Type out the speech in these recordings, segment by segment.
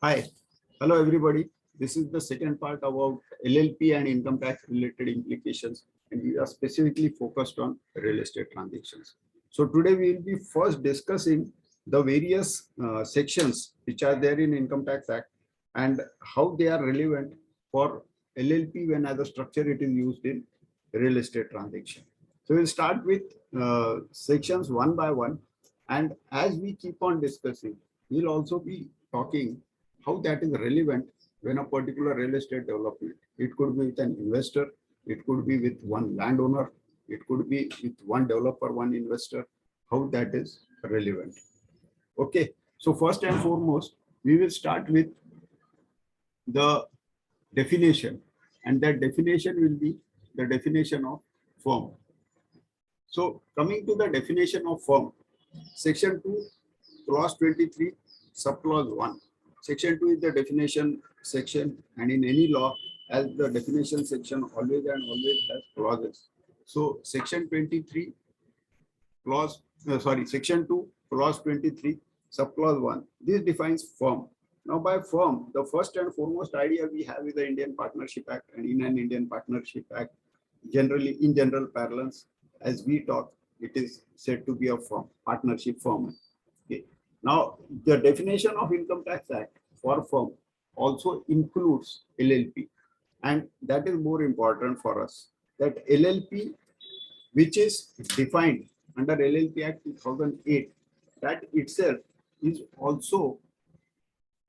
Hi, hello everybody. This is the second part about LLP and income tax related implications, and we are specifically focused on real estate transactions. So today we will be first discussing the various sections which are there in Income Tax Act and how they are relevant for LLP when as a structure it is used in real estate transaction. So we'll start with sections one by one, and as we keep on discussing, we'll also be talking how that is relevant when a particular real estate development. It could be with an investor, it could be with one landowner, it could be with one developer, one investor, how that is relevant. Okay, so first and foremost, we will start with the definition, and that definition will be the definition of firm. So coming to the definition of firm, section 2, clause 23, subclause 1. Section 2 is the definition section, and in any law, as the definition section always and always has clauses. So section 23, section 2, clause 23, subclause 1. This defines firm. Now by firm, the first and foremost idea we have is the Indian Partnership Act, and in an Indian Partnership Act, generally in general parlance, as we talk, it is said to be a firm, partnership firm. Okay. Now, the definition of Income Tax Act for firm also includes LLP, and that is more important for us. That LLP, which is defined under LLP Act 2008, that itself is also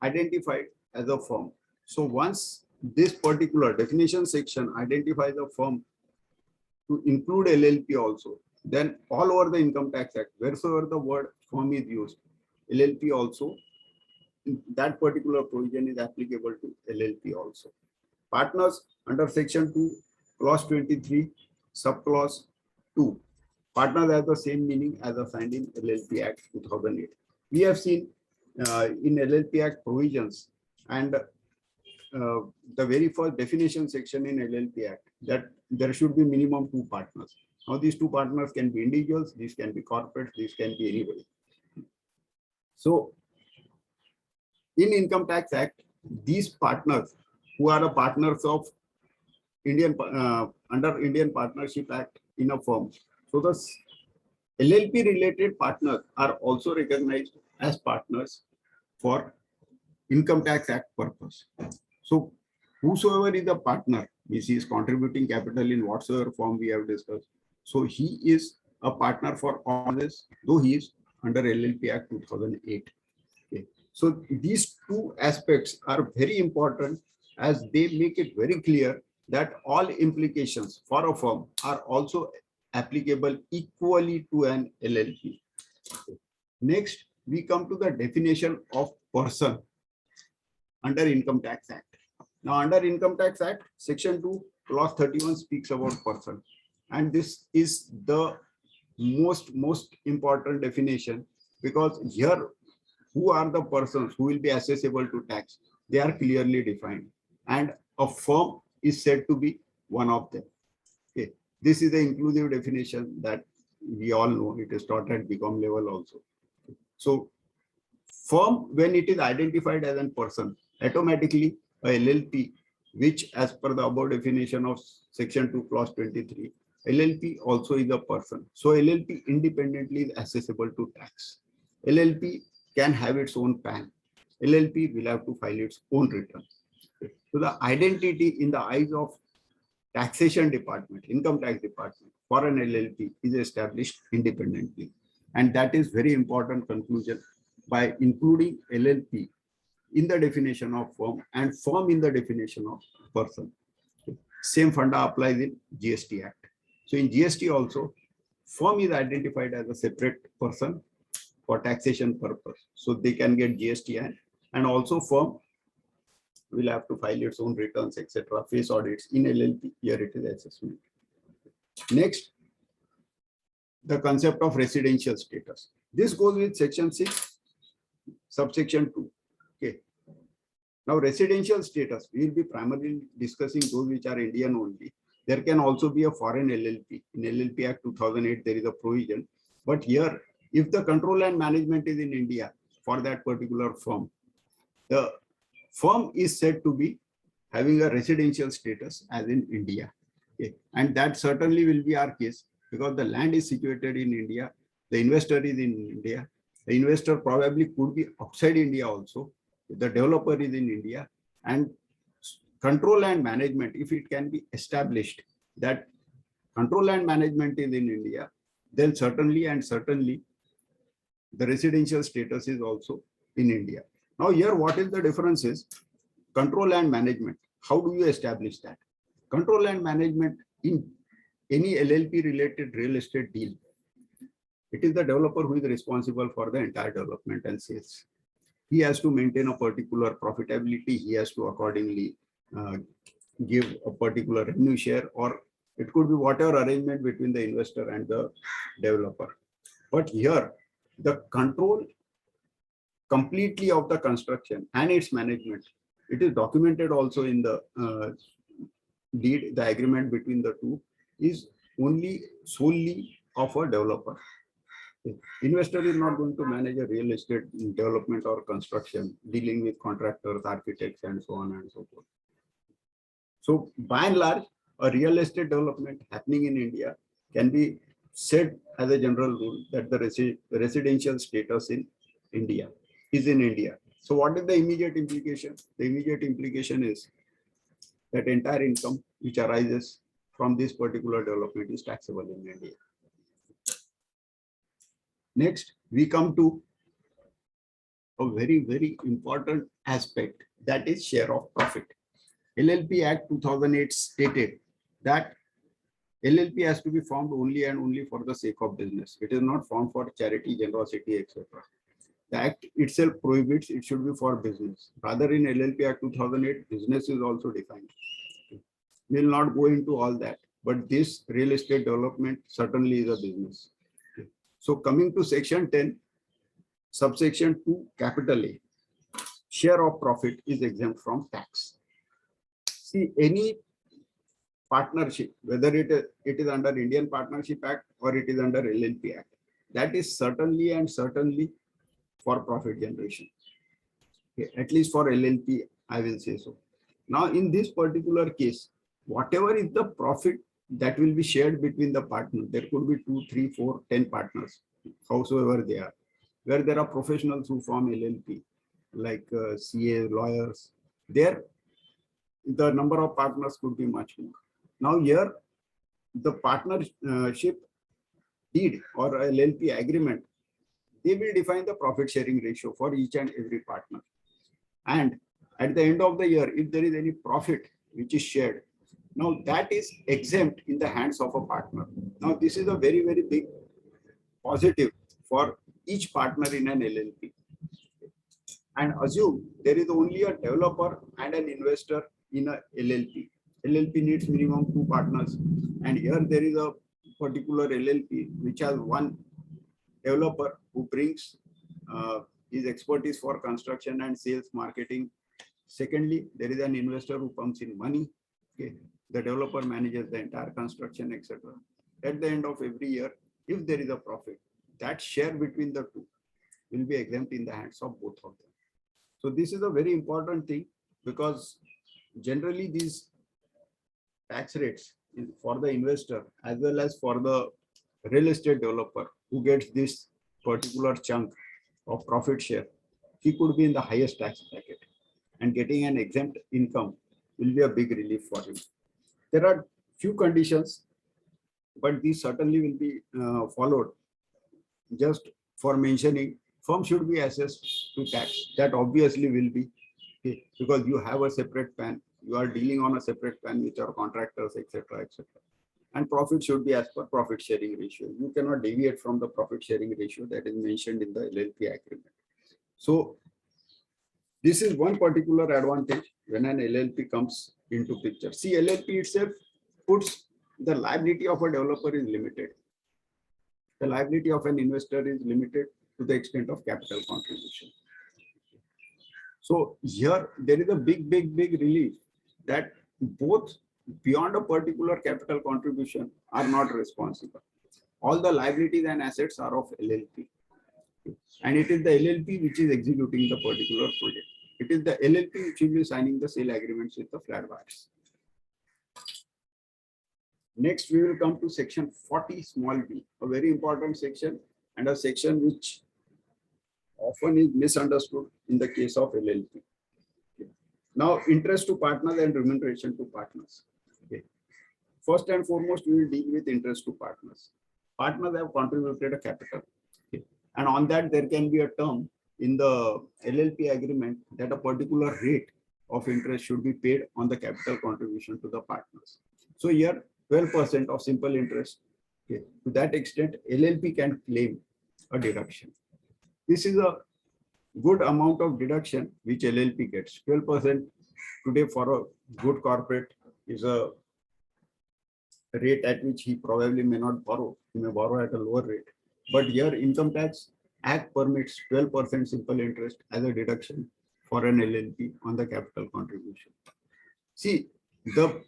identified as a firm. So once this particular definition section identifies a firm to include LLP also, then all over the Income Tax Act, wheresoever the word firm is used, LLP also, that particular provision is applicable to LLP also. Partners under section 2, clause 23, subclause 2. Partners have the same meaning as assigned in LLP Act 2008. We have seen in LLP Act provisions and the very first definition section in LLP Act that there should be minimum 2 partners. Now these 2 partners can be individuals, these can be corporates, these can be anybody. So in Income Tax Act, these partners who are the partners of under Indian Partnership Act in a firm. So the LLP related partners are also recognized as partners for Income Tax Act purpose. So whosoever is a partner, which is contributing capital in whatsoever form we have discussed, so he is a partner for all this, though he is under LLP Act 2008. Okay. So these 2 aspects are very important, as they make it very clear that all implications for a firm are also applicable equally to an LLP. Next, we come to the definition of person under Income Tax Act. Now, under Income Tax Act, section 2, clause 31 speaks about person. And this is the most important definition, because here, who are the persons who will be accessible to tax? They are clearly defined. And a firm is said to be one of them. Okay. This is the inclusive definition that we all know. It is taught at BCom level also. So firm, when it is identified as a person, automatically a LLP, which as per the above definition of section 2, clause 23, LLP also is a person. So LLP independently is accessible to tax. LLP can have its own PAN. LLP will have to file its own return. So the identity in the eyes of taxation department, income tax department for an LLP is established independently. And that is very important conclusion by including LLP in the definition of firm and firm in the definition of person. Same funda applies in GST Act. So in GST also, firm is identified as a separate person for taxation purpose. So they can get GST and also firm will have to file its own returns, etc. Face audits. In LLP, here it is assessment. Next, the concept of residential status. This goes with section 6, subsection 2. Okay. Now, residential status, we will be primarily discussing those which are Indian only. There can also be a foreign LLP. In LLP Act 2008, there is a provision. But here, if the control and management is in India for that particular firm, the firm is said to be having a residential status as in India. Okay. And that certainly will be our case because the land is situated in India, the investor is in India, the investor probably could be outside India also, the developer is in India, and control and management, if it can be established that control and management is in India, then certainly the residential status is also in India. Now here, what is the difference is control and management. How do you establish that? Control and management in any LLP related real estate deal, it is the developer who is responsible for the entire development and sales. He has to maintain a particular profitability. He has to accordingly give a particular revenue share, or it could be whatever arrangement between the investor and the developer. But here, the control completely of the construction and its management, it is documented also in the deed, the agreement between the two is only solely of a developer. Investor is not going to manage a real estate development or construction, dealing with contractors, architects, and so on and so forth. So by and large, a real estate development happening in India can be said as a general rule that the residential status in India is in India. So what is the immediate implication? The immediate implication is that entire income which arises from this particular development is taxable in India. Next, we come to a very, very important aspect, that is share of profit. LLP Act 2008 stated that LLP has to be formed only and only for the sake of business. It is not formed for charity, generosity, etc. The Act itself prohibits it should be for business. Rather, in LLP Act 2008, business is also defined. We will not go into all that, but this real estate development certainly is a business. So coming to section 10, subsection 2, capital A, share of profit is exempt from tax. See, any partnership, whether it is under Indian Partnership Act or it is under LLP Act, that is certainly for profit generation. Okay, at least for LLP, I will say so. Now, in this particular case, whatever is the profit that will be shared between the partners, there could be 2, 3, 4, 10 partners, howsoever they are, where there are professionals who form LLP, like CA, lawyers, there the number of partners could be much more. Now here, the partnership deed or LLP agreement, they will define the profit sharing ratio for each and every partner. And at the end of the year, if there is any profit which is shared, now that is exempt in the hands of a partner. Now this is a very, very big positive for each partner in an LLP. And assume there is only a developer and an investor in a LLP. LLP needs minimum 2 partners. And here there is a particular LLP which has one developer who brings his expertise for construction and sales marketing. Secondly, there is an investor who pumps in money. Okay. The developer manages the entire construction, etc. At the end of every year, if there is a profit, that share between the two will be exempt in the hands of both of them. So this is a very important thing, because generally these tax rates for the investor as well as for the real estate developer who gets this particular chunk of profit share, he could be in the highest tax bracket, and getting an exempt income will be a big relief for him. There are few conditions, but these certainly will be followed. Just for mentioning, firm should be assessed to tax. That obviously will be, okay, because you have a separate PAN, you are dealing on a separate PAN with your contractors, etc., etc. And profit should be as per profit sharing ratio. You cannot deviate from the profit sharing ratio that is mentioned in the LLP agreement. So this is one particular advantage when an LLP comes into picture. See, LLP itself puts the liability of a developer is limited. The liability of an investor is limited to the extent of capital contribution. So here there is a big relief that both beyond a particular capital contribution are not responsible. All the liabilities and assets are of LLP. And it is the LLP which is executing the particular project. It is the LLP which will be signing the sale agreements with the flat buyers. Next, we will come to section 40 small b, a very important section and a section which often is misunderstood in the case of LLP. Okay. Now, interest to partners and remuneration to partners. Okay. First and foremost, we will deal with interest to partners. Partners have contributed a capital. Okay. And on that, there can be a term in the LLP agreement that a particular rate of interest should be paid on the capital contribution to the partners. So here, 12% of simple interest. Okay. To that extent, LLP can claim a deduction. This is a good amount of deduction which LLP gets. 12% today for a good corporate is a rate at which he probably may not borrow. He may borrow at a lower rate. But here Income Tax Act permits 12% simple interest as a deduction for an LLP on the capital contribution. See, the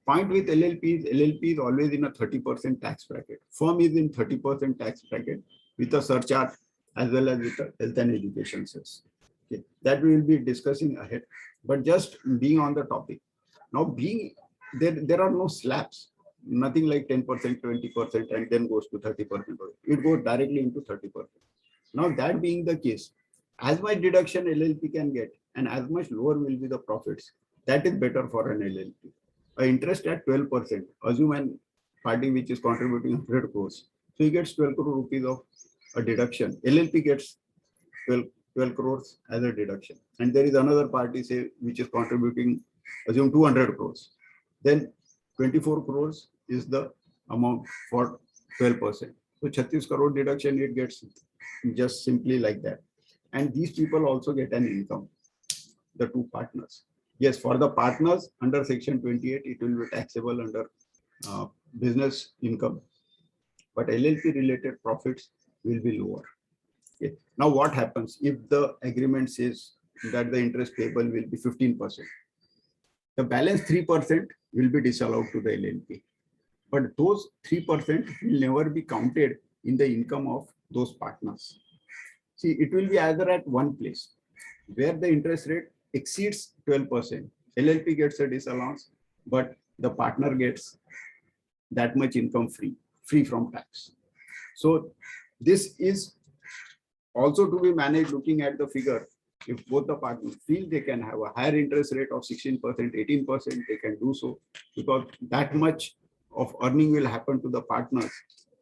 point with LLP is always in a 30% tax bracket. Firm is in 30% tax bracket with a surcharge as well as with a health and education cess. Okay. That we will be discussing ahead. But just being on the topic. Now being there are no slabs, nothing like 10%, 20% and then goes to 30%. It goes directly into 30%. Now that being the case, as much deduction LLP can get and as much lower will be the profits, that is better for an LLP. Interest at 12%, assume an party which is contributing 100 crores. So he gets 12 crore rupees of a deduction. LLP gets 12 crores as a deduction. And there is another party, say, which is contributing, assume 200 crores. Then 24 crores is the amount for 12%. So 36 crore deduction, it gets just simply like that. And these people also get an income, the two partners. Yes, for the partners under section 28, it will be taxable under business income. But LLP related profits will be lower. Okay. Now what happens if the agreement says that the interest payable will be 15%? The balance 3% will be disallowed to the LLP. But those 3% will never be counted in the income of those partners. See, it will be either at one place where the interest rate exceeds 12%. LLP gets a disallowance, but the partner gets that much income free from tax. So this is also to be managed looking at the figure. If both the partners feel they can have a higher interest rate of 16%, 18%, they can do so because that much of earning will happen to the partners.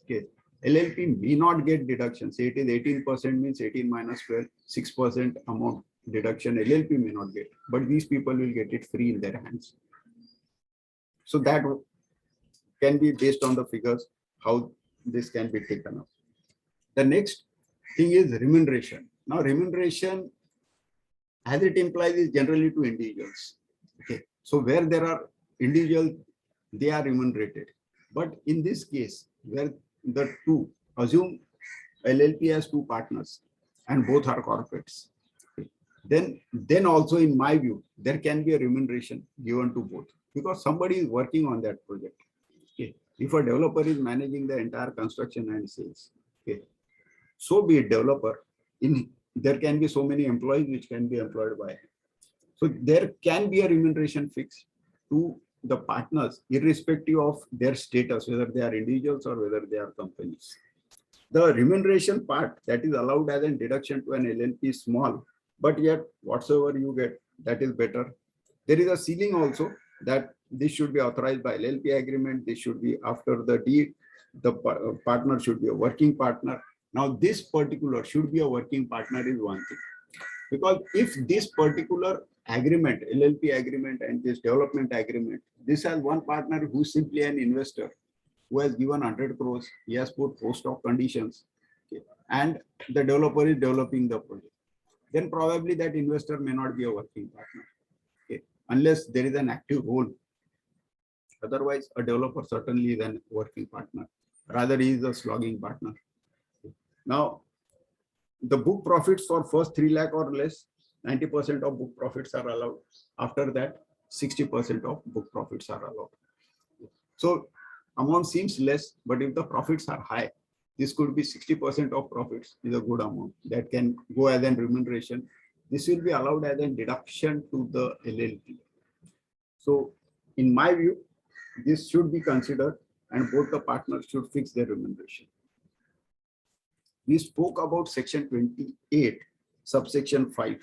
Okay. LLP may not get deduction. Say it is 18% means 18 minus 12, 6% amount deduction LLP may not get, but these people will get it free in their hands. So that can be based on the figures, how this can be taken up. The next thing is remuneration. Now remuneration, as it implies, is generally to individuals. Okay. So where there are individuals, they are remunerated. But in this case, where the two, assume LLP has two partners and both are corporates. Then also in my view, there can be a remuneration given to both because somebody is working on that project. Okay. If a developer is managing the entire construction and sales, okay, so be it developer, there can be so many employees which can be employed by him. So there can be a remuneration fixed to the partners irrespective of their status, whether they are individuals or whether they are companies. The remuneration part that is allowed as a deduction to an LLP is small, but yet whatsoever you get, that is better. There is a ceiling also that this should be authorized by LLP agreement. This should be after the deed. The partner should be a working partner. Now this particular should be a working partner is one thing. Because if this particular agreement, LLP agreement and this development agreement, this has one partner who is simply an investor who has given 100 crores, he has put post-op conditions, okay, and the developer is developing the project, then probably that investor may not be a working partner, okay, unless there is an active role. Otherwise, a developer certainly is a working partner. Rather, he is a slogging partner. Now, the book profits for first 3 lakh or less, 90% of book profits are allowed. After that, 60% of book profits are allowed. So amount seems less, but if the profits are high, this could be 60% of profits is a good amount that can go as a remuneration this will be allowed as a deduction to the LLP. So in my view, this should be considered and both the partners should fix their remuneration. We spoke about section 28, subsection 5.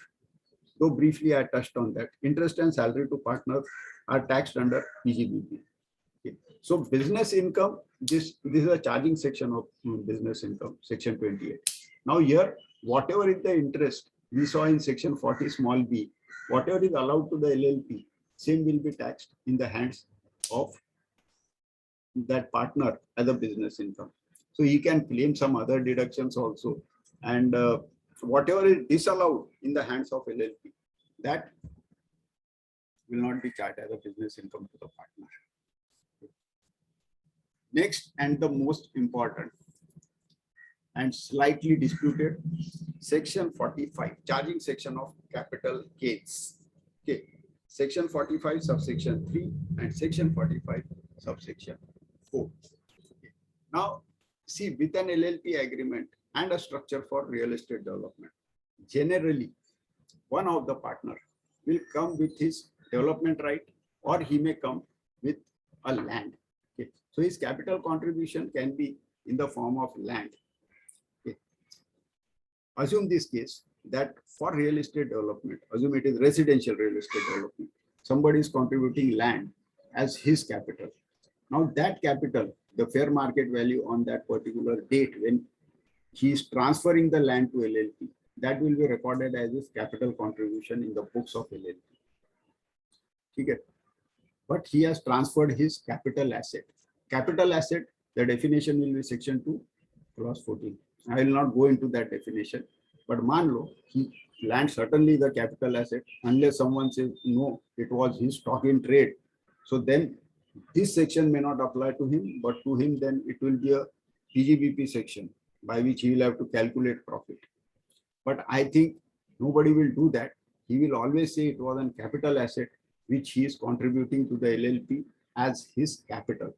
Though briefly I touched on that. Interest and salary to partners are taxed under PGBP. Okay. So business income, this is a charging section of business income, section 28. Now here, whatever is the interest we saw in section 40 small b, whatever is allowed to the LLP, same will be taxed in the hands of that partner as a business income. So he can claim some other deductions also. And whatever is disallowed in the hands of LLP, that will not be charged as a business income to the partner. Next, and the most important and slightly disputed, section 45, charging section of capital gains. Okay, section 45 subsection 3 and section 45 subsection 4. Okay. Now, see, with an LLP agreement and a structure for real estate development, generally one of the partner will come with his development right, or he may come with a land. Okay. So his capital contribution can be in the form of land. Okay. Assume this case that for real estate development, assume it is residential real estate development, somebody is contributing land as his capital. Now that capital, the fair market value on that particular date when he is transferring the land to LLP, that will be recorded as his capital contribution in the books of LLP. Okay. But he has transferred his capital asset. Capital asset, the definition will be section 2, clause 14. I will not go into that definition, but manlo, he land certainly the capital asset, unless someone says no, it was his stock in trade. So then this section may not apply to him, but to him then it will be a PGBP section by which he will have to calculate profit. But I think nobody will do that. He will always say it was a capital asset which he is contributing to the LLP as his capital.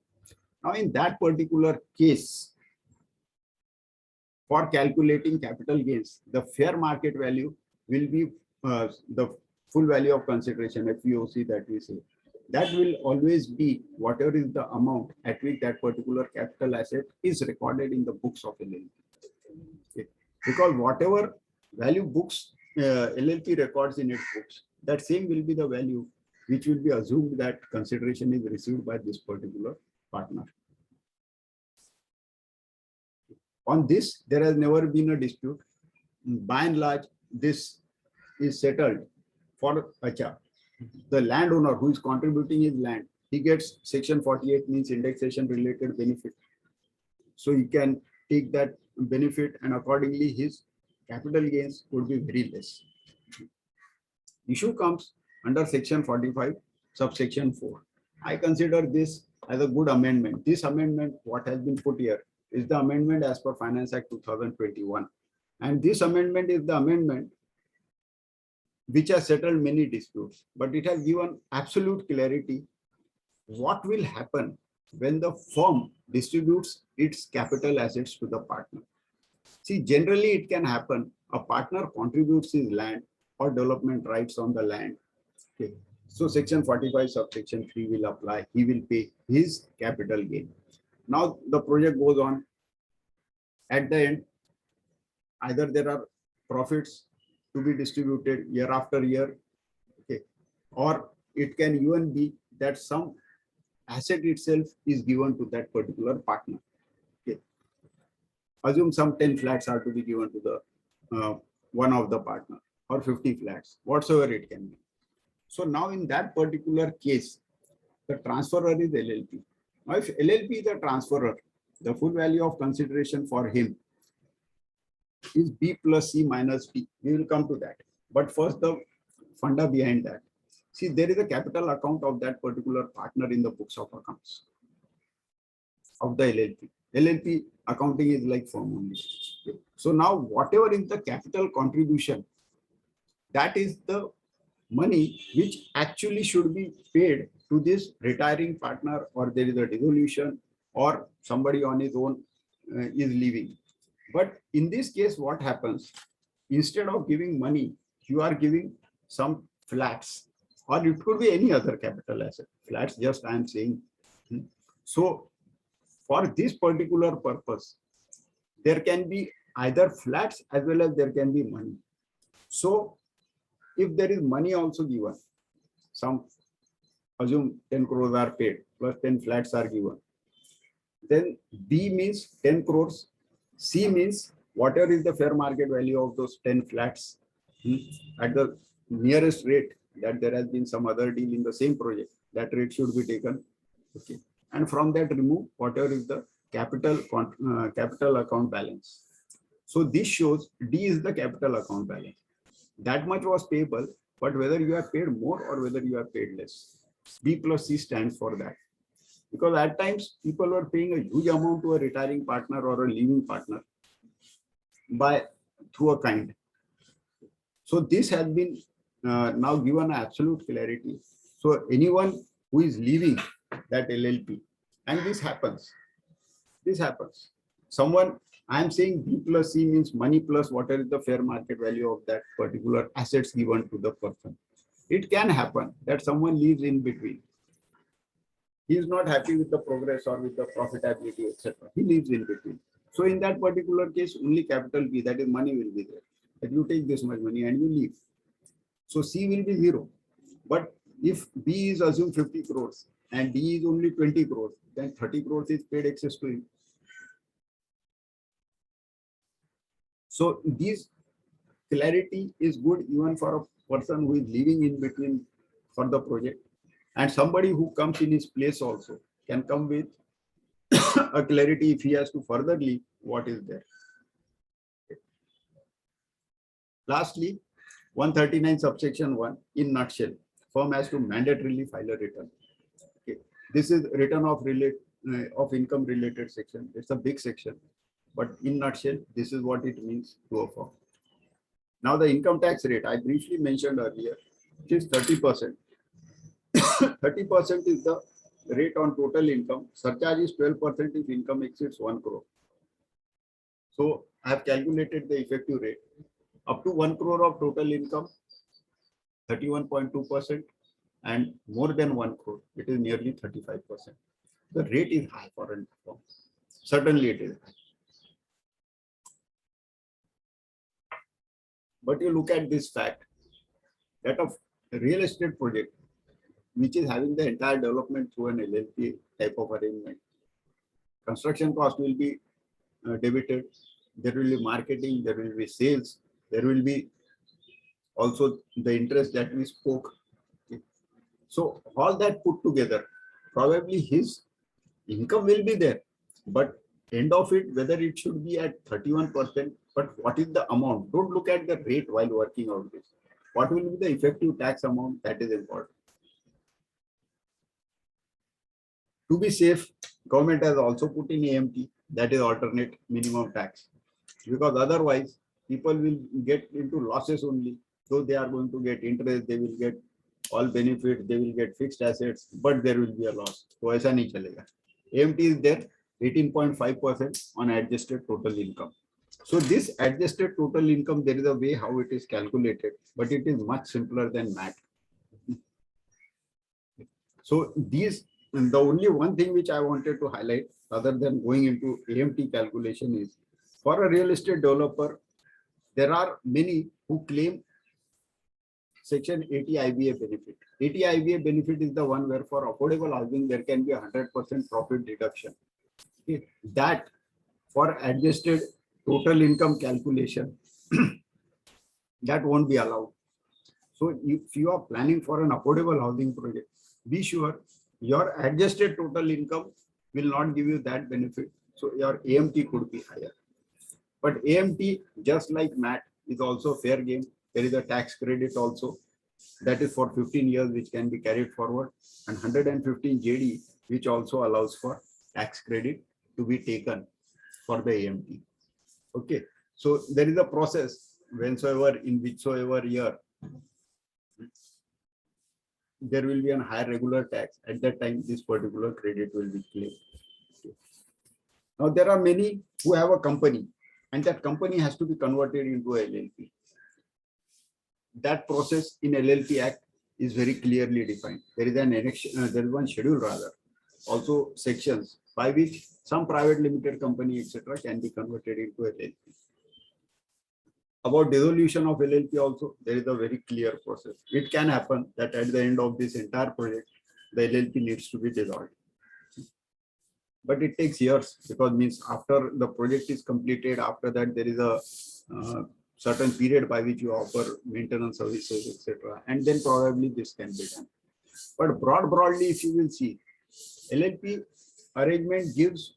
Now in that particular case, for calculating capital gains, the fair market value will be the full value of consideration, FVOC that we say. That will always be whatever is the amount at which that particular capital asset is recorded in the books of LLP. Okay. Because whatever value books LLP records in its books, that same will be the value which will be assumed that consideration is received by this particular partner. On this, there has never been a dispute. By and large, this is settled for Acha. The landowner who is contributing his land, he gets section 48 means indexation related benefit. So he can take that benefit and accordingly his capital gains would be very less. Issue comes under section 45, subsection 4. I consider this as a good amendment. This amendment, what has been put here, is the amendment as per Finance Act 2021. And this amendment is the amendment which has settled many disputes, but it has given absolute clarity what will happen when the firm distributes its capital assets to the partner. See, generally it can happen, a partner contributes his land or development rights on the land. Okay. So section 45 subsection 3 will apply. He will pay his capital gain. Now the project goes on. At the end, either there are profits to be distributed year after year, okay, or it can even be that some asset itself is given to that particular partner. Okay. Assume some 10 flats are to be given to the one of the partner, or 50 flats, whatsoever it can be. So now in that particular case, the transferor is LLP. Now if LLP is the transferor, the full value of consideration for him is B plus C minus D. We will come to that. But first the funda behind that. See, there is a capital account of that particular partner in the books of accounts of the LLP. LLP accounting is like firm only. So now whatever is the capital contribution, that is the money which actually should be paid to this retiring partner, or there is a dissolution, or somebody on his own is leaving. But in this case, what happens? Instead of giving money you are giving some flats, or it could be any other capital asset. Flats, just I am saying. So for this particular purpose, there can be either flats as well as there can be money. So if there is money also given, some assume 10 crores are paid plus 10 flats are given, then B means 10 crores, C means whatever is the fair market value of those 10 flats at the nearest rate, that there has been some other deal in the same project, that rate should be taken. Okay. And from that remove whatever is the capital account balance. So this shows D is the capital account balance. That much was payable, but whether you have paid more or whether you have paid less. B plus C stands for that. Because at times people were paying a huge amount to a retiring partner or a leaving partner through a kind. So this has been now given absolute clarity. So anyone who is leaving that LLP, and this happens. Someone, I am saying B plus C means money plus whatever is the fair market value of that particular assets given to the person. It can happen that someone leaves in between. He is not happy with the progress or with the profitability, etc. He leaves in between. So in that particular case, only capital B, that is money, will be there. That you take this much money and you leave. So C will be 0. But if B is assumed 50 crores and D is only 20 crores, then 30 crores is paid excess to him. So this clarity is good even for a person who is living in between for the project, and somebody who comes in his place also can come with a clarity if he has to further leave what is there. Lastly, 139 subsection 1 in nutshell, firm has to mandatorily file a return. Okay. This is return of income related section. It's a big section, but in nutshell, this is what it means to a firm. Now the income tax rate I briefly mentioned earlier, it is 30%. 30% is the rate on total income. Surcharge is 12% if income exceeds 1 crore. So I have calculated the effective rate. Up to 1 crore of total income, 31.2%, and more than 1 crore, it is nearly 35%. The rate is high for a firm. Certainly it is high. But you look at this fact that of a real estate project, which is having the entire development through an LLP type of arrangement, construction cost will be debited, there will be marketing, there will be sales, there will be also the interest that we spoke. Okay. So all that put together, probably his income will be there, but end of it, whether it should be at 31%, but what is the amount? Don't look at the rate while working out this. What will be the effective tax amount? That is important. To be safe, government has also put in AMT, that is alternate minimum tax, because otherwise people will get into losses only. So they are going to get interest, they will get all benefits, they will get fixed assets, but there will be a loss. So aisa nahi chalega. AMT is there, 18.5% on adjusted total income. So this adjusted total income, there is a way how it is calculated, but it is much simpler than MAT. So these, the only one thing which I wanted to highlight, other than going into AMT calculation, is for a real estate developer, there are many who claim Section 80 IBA benefit. 80 IBA benefit is the one where for affordable housing, there can be 100% profit deduction. Okay. That for adjusted total income calculation, that won't be allowed. So if you are planning for an affordable housing project, be sure your adjusted total income will not give you that benefit. So your AMT could be higher. But AMT, just like MAT, is also fair game. There is a tax credit also. That is for 15 years, which can be carried forward, and 115 JD, which also allows for tax credit to be taken for the AMT. Okay. So there is a process whensoever, in whichsoever year, there will be a higher regular tax. At that time, this particular credit will be claimed. Okay. Now, there are many who have a company, and that company has to be converted into a LLP. that process in LLP Act is very clearly defined. There is an annexation, there is one schedule rather, also sections by which some private limited company, etc., can be converted into LLP. About dissolution of LLP also, there is a very clear process. It can happen that at the end of this entire project, the LLP needs to be dissolved. But it takes years, because means after the project is completed, after that there is a certain period by which you offer maintenance services, etc. And then probably this can be done. But broadly, if you will see, LLP arrangement gives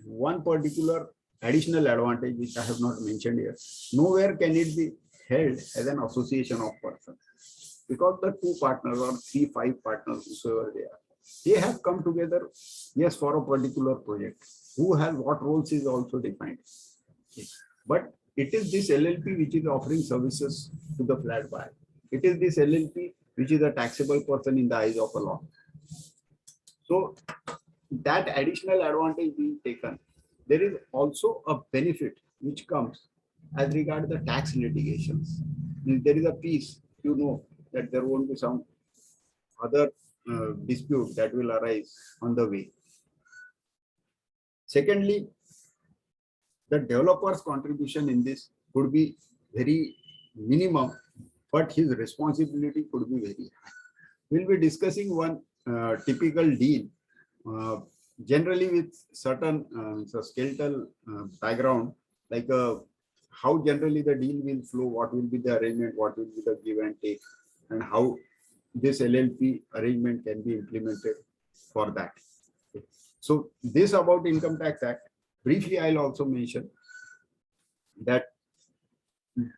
one particular additional advantage, which I have not mentioned here. Nowhere can it be held as an association of persons, because the two partners or 3, 5 partners, whoever they have come together, yes, for a particular project. Who has what roles is also defined. But it is this LLP which is offering services to the flat buyer. It is this LLP which is a taxable person in the eyes of a law. So that additional advantage being taken, there is also a benefit which comes as regard the tax litigations. There is a piece, you know, that there won't be some other dispute that will arise on the way. Secondly, the developer's contribution in this could be very minimum, but his responsibility could be very high. We'll be discussing one typical deal, generally with certain skeletal background, like how generally the deal will flow, what will be the arrangement, what will be the give and take, and how this LLP arrangement can be implemented for that. So this about Income Tax Act. Briefly, I'll also mention that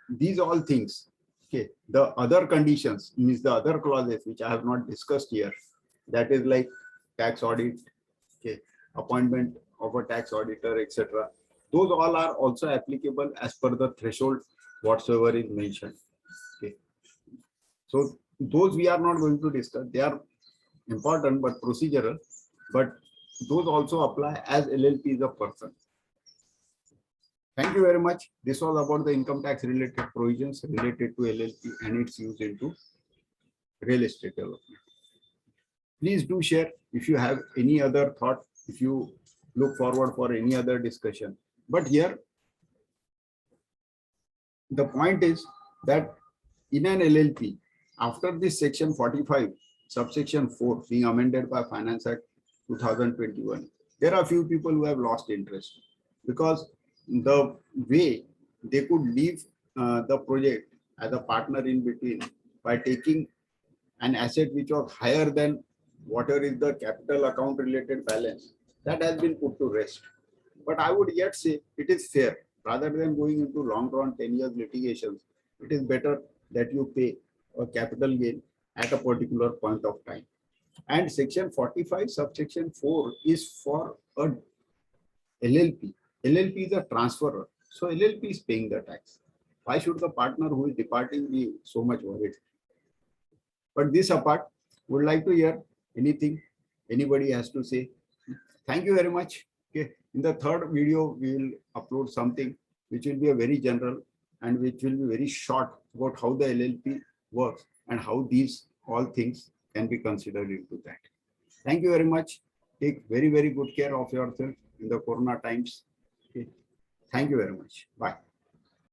these all things, okay, the other conditions means the other clauses which I have not discussed here, that is like tax audit, okay, appointment of a tax auditor, etc. Those all are also applicable as per the threshold whatsoever is mentioned. Okay, so those we are not going to discuss. They are important but procedural, but those also apply as LLP is a person. Thank you very much. This was about the income tax related provisions related to LLP and its use into real estate development. Please do share if you have any other thought, if you look forward for any other discussion. But here, the point is that in an LLP, after this section 45, subsection 4 being amended by Finance Act 2021, there are few people who have lost interest, because the way they could leave the project as a partner in between by taking an asset which was higher than whatever is the capital account related balance, that has been put to rest. But I would yet say it is fair, rather than going into long run 10 years litigations, it is better that you pay a capital gain at a particular point of time. And section 45 subsection 4 is for a LLP. LLP is a transferor, so LLP is paying the tax. Why should the partner who is departing be so much worried? But this apart, would like to hear anything anybody has to say. Thank you very much. Okay, in the third video we will upload something which will be a very general and which will be very short about how the LLP works and how these all things can be considered into that. Thank you very much. Take very, very good care of yourself in the Corona times. Okay. Thank you very much. Bye.